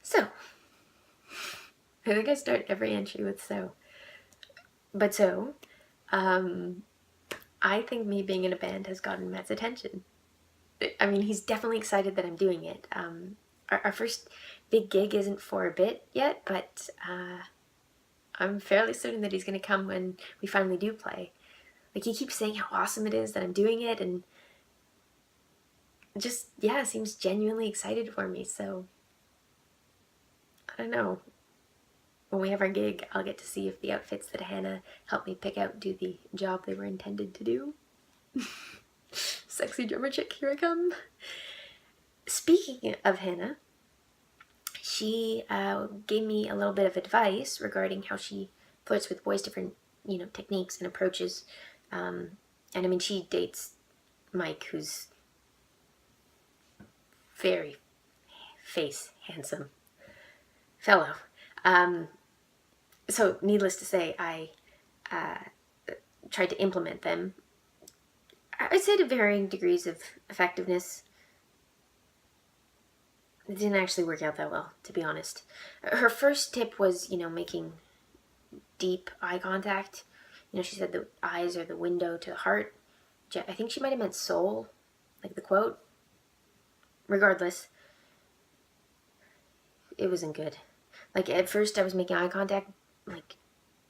So, I think I start every entry with so. But so, I think me being in a band has gotten Matt's attention. I mean, he's definitely excited that I'm doing it. Our first big gig isn't for a bit yet, but I'm fairly certain that he's going to come when we finally do play. Like, he keeps saying how awesome it is that I'm doing it, and just, yeah, seems genuinely excited for me, so I don't know. When we have our gig, I'll get to see if the outfits that Hannah helped me pick out do the job they were intended to do. Sexy drummer chick, here I come. Speaking of Hannah, she gave me a little bit of advice regarding how she flirts with boys, different, techniques and approaches. And I mean, she dates Mike, who's very face handsome fellow. So needless to say, I tried to implement them. I'd say to varying degrees of effectiveness. It didn't actually work out that well, to be honest. Her first tip was, making deep eye contact. She said the eyes are the window to the heart. I think she might have meant soul, like the quote. Regardless, it wasn't good. Like, at first I was making eye contact, like,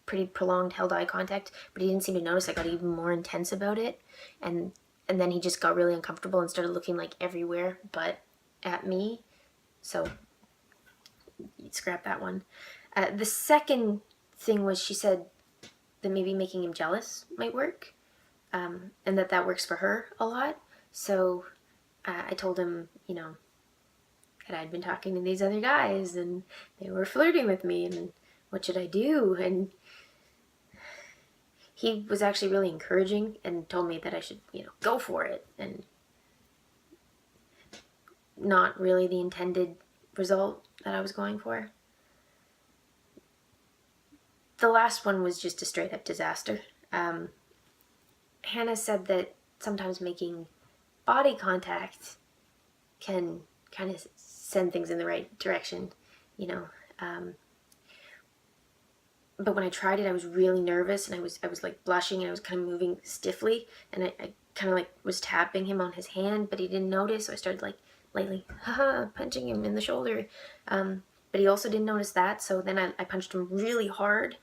pretty prolonged held eye contact, but he didn't seem to notice. I got even more intense about it, and then he just got really uncomfortable and started looking, like, everywhere but at me. So, scrap that one. The second thing was, she said that maybe making him jealous might work, and that works for her a lot. So I told him, that I'd been talking to these other guys and they were flirting with me, and what should I do? And he was actually really encouraging and told me that I should, go for it, and not really the intended result that I was going for. The last one was just a straight up disaster. Hannah said that sometimes making body contact can kind of send things in the right direction, but when I tried it, I was really nervous, and I was like blushing, and I was kind of moving stiffly, and I kind of like was tapping him on his hand, but he didn't notice, so I started like lightly punching him in the shoulder, but he also didn't notice that, so then I punched him really hard,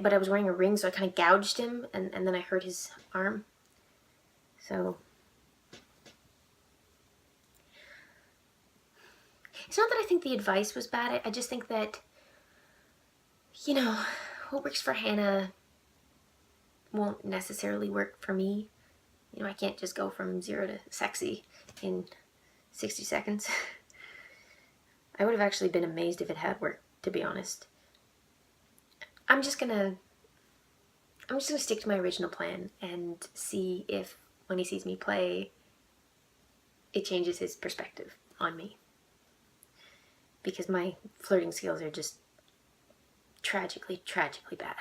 but I was wearing a ring, so I kind of gouged him, and then I hurt his arm. So it's not that I think the advice was bad. I just think that, what works for Hannah won't necessarily work for me. I can't just go from 0 to sexy in 60 seconds. I would have actually been amazed if it had worked, to be honest. I'm just gonna stick to my original plan and see if, when he sees me play, it changes his perspective on me. Because my flirting skills are just tragically, tragically bad.